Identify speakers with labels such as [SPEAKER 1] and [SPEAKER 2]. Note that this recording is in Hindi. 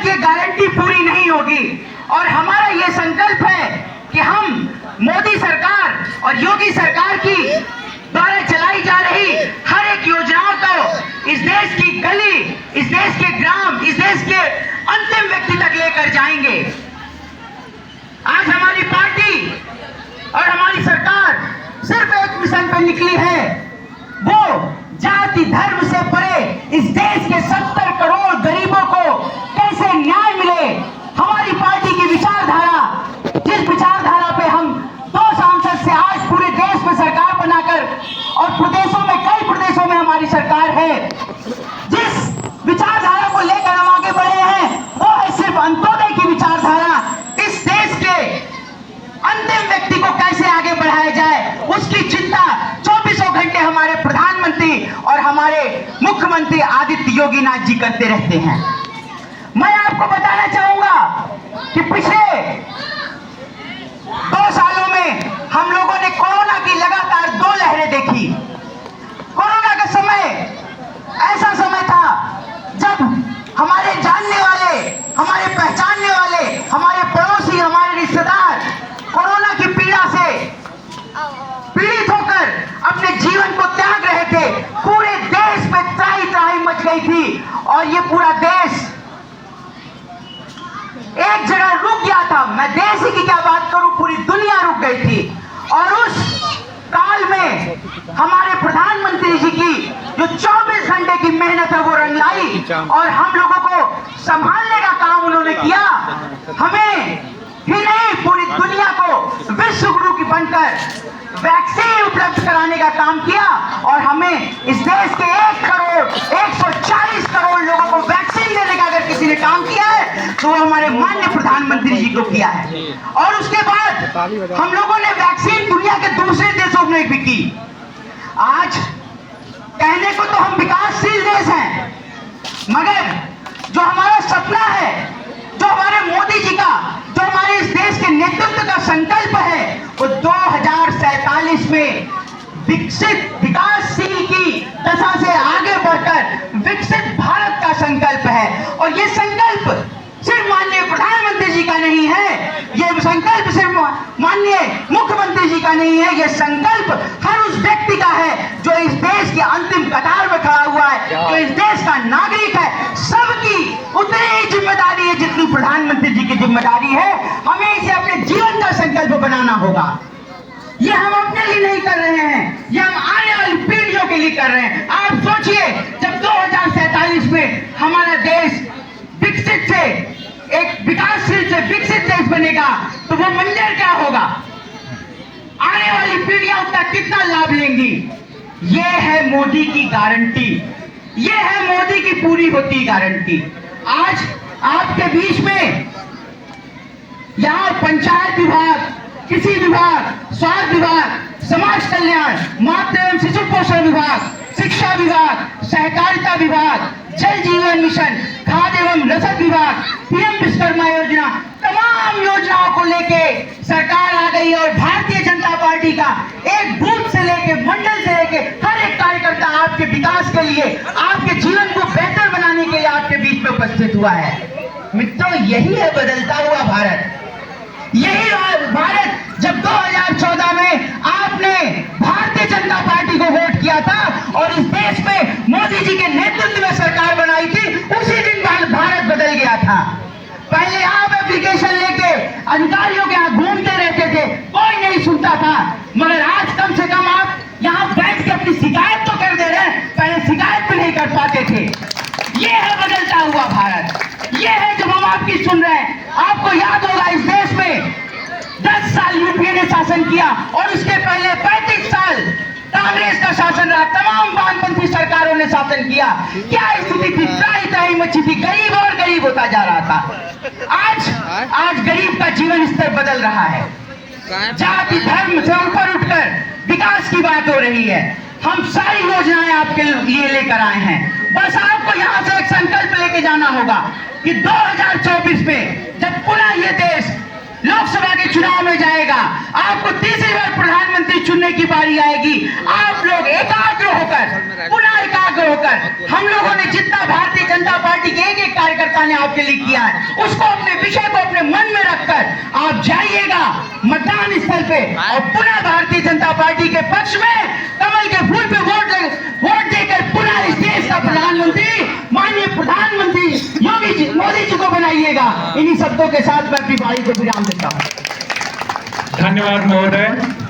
[SPEAKER 1] तक ये गारंटी पूरी नहीं होगी। और हमारा ये संकल्प है कि हम मोदी सरकार और योगी सरकार की द्वारा चलाई जा रही हर एक योजनाओं को इस देश की गली, इस देश के ग्राम, इस देश के अंतिम व्यक्ति तक लेकर जाएंगे। आज हमारी पार्टी और हमारी सरकार सिर्फ एक मिशन पर निकली है, वो जाति धर्म से परे इस देश के 70 करोड़ गरीबों को कैसे न्याय मिले। हमारी पार्टी की विचारधारा, जिस विचारधारा पे हम 2 सांसद से आज पूरे देश में सरकार बनाकर और प्रदेशों में, कई प्रदेशों में हमारी सरकार है, जिस विचारधारा को लेकर हम आगे बढ़े हैं वो है सिर्फ अंत्योदय की विचारधारा। इस देश के अंतिम व्यक्ति को कैसे आगे बढ़ाया जाए, उसकी चिंता 24 घंटे हमारे प्रधानमंत्री और हमारे मुख्यमंत्री आदित्य योगीनाथ जी करते रहते हैं। मैं आपको बताना चाहूंगा कि पिछले 2 सालों में हम लोगों ने कोरोना की लगातार 2 लहरें देखी। कोरोना का समय ऐसा समय था जब हमारे जानने वाले, हमारे पहचानने वाले, हमारे पड़ोसी, हमारे रिश्तेदार कोरोना की पीड़ा से पीड़ित होकर अपने जीवन को त्याग रहे थे। पूरे देश में त्राही त्राही मच गई थी और ये पूरा देश एक जगह रुक गया था। मैं देश ही की क्या बात करूं, पूरी दुनिया रुक गई थी। और उस काल में हमारे प्रधानमंत्री जी की जो 24 घंटे की मेहनत है वो रंग लाई और हम लोगों को संभालने का काम उन्होंने किया। हमें ही नहीं, पूरी दुनिया को विश्व गुरु की बनकर वैक्सीन उपलब्ध कराने का काम किया और हमें इस देश के 1 करोड़ 140 करोड़ लोगों को वैक्सीन देने का अगर किसी ने काम किया है तो वो हमारे माननीय प्रधानमंत्री जी को किया है। और उसके बाद हम लोगों ने वैक्सीन दुनिया के दूसरे देशों में भी की। आज कहने को तो हम विकासशील देश हैं, मगर जो हमारा सपना है, जो हमारे मोदी जी का, जो हमारे इस देश के नेतृत्व का संकल्प है, वो 2047 में विकसित, विकासशील की दशा से आगे बढ़कर विकसित भारत का संकल्प है। और ये संकल्प सिर्फ माननीय प्रधानमंत्री जी का नहीं है, ये संकल्प सिर्फ माननीय मुख्यमंत्री जी का नहीं है, ये संकल्प हर उस व्यक्ति का है जो इस देश की अंतिम कतार में खड़ा हुआ है, जो इस देश का नागरिक है। सबकी उतनी ही जिम्मेदारी है जितनी प्रधानमंत्री जी की जिम्मेदारी है। हमें इसे अपने जीवन का संकल्प बनाना होगा। ये हम अपने लिए नहीं कर रहे हैं, ये हम आने वाली पीढ़ियों के लिए कर रहे हैं। आप सोचिए, जब 2047 में हमारा देश विकसित से एक विकासशील से विकसित देश बनेगा तो वो मंजर क्या होगा, आने वाली पीढ़ियां उसका कितना लाभ लेंगी। ये है मोदी की गारंटी, ये है मोदी की पूरी होती गारंटी। आज आपके बीच में यहाँ पंचायत विभाग, कृषि विभाग, स्वास्थ्य विभाग, समाज कल्याण, मातृ एवं शिशु पोषण विभाग, शिक्षा विभाग, सहकारिता विभाग, जल जीवन मिशन, खाद्य एवं रसद विभाग, पीएम विश्वकर्मा योजना, तमाम योजनाओं को लेके सरकार आ गई और भारतीय जनता पार्टी का एक बूथ से लेके, मंडल से लेके हर एक कार्यकर्ता आपके विकास के लिए, आपके जीवन को बेहतर बनाने के लिए आपके बीच में उपस्थित हुआ है। मित्रों, यही है बदलता हुआ भारत। यही भारत जब 2014 में आपने भारतीय जनता पार्टी को वोट किया था और इस देश में मोदी जी के नेतृत्व में सरकार बनाई थी, उसी दिन भारत बदल गया था। पहले आप एप्लीकेशन लेके अधिकारियों के यहाँ घूमते रहते थे, कोई नहीं सुनता था, मगर आज कम से कम आप यहाँ बैठ के अपनी शिकायत तो कर दे रहे हैं, पहले शिकायत भी नहीं कर पाते थे। ये है बदलता हुआ भारत, ये है जब हम आपकी सुन रहे हैं। आपको याद होगा इस देश में 10 साल यूपीए ने शासन किया और उसके पहले 35 साल कांग्रेस का शासन रहा, तमाम वामपंथी सरकारों ने शासन किया। क्या स्थिति थी, त्राही त्राही मची थी, गरीब और गरीब होता जा रहा था। आज गरीब का जीवन स्तर बदल रहा है, जाति धर्म से ऊपर उठकर विकास की बात हो रही है। हम सारी योजनाएं आपके लिए लेकर आए हैं, बस आपको यहाँ से एक संकल्प लेके जाना होगा कि 2024 में जब पुनः ये देश लोकसभा के चुनाव में जाएगा, आपको तीसरी बार प्रधानमंत्री चुनने की बारी आएगी। आप लोग एकाग्र होकर, पुनः एकाग्र होकर, हम लोगों ने जितना भारतीय जनता पार्टी के एक एक कार्यकर्ता ने आपके लिए किया है, उसको अपने विषय को अपने मन में रखकर आप जाइएगा मतदान स्थल पे और पुनः भारतीय जनता पार्टी के पक्ष में कमल के फूल पे वोट देकर पुनः इस देश का प्रधानमंत्री माननीय प्रधानमंत्री मोदी जी को बनाइएगा। इन्हीं शब्दों के साथ मैं अपनी बारी को विराम देता हूँ।
[SPEAKER 2] धन्यवाद महोदय।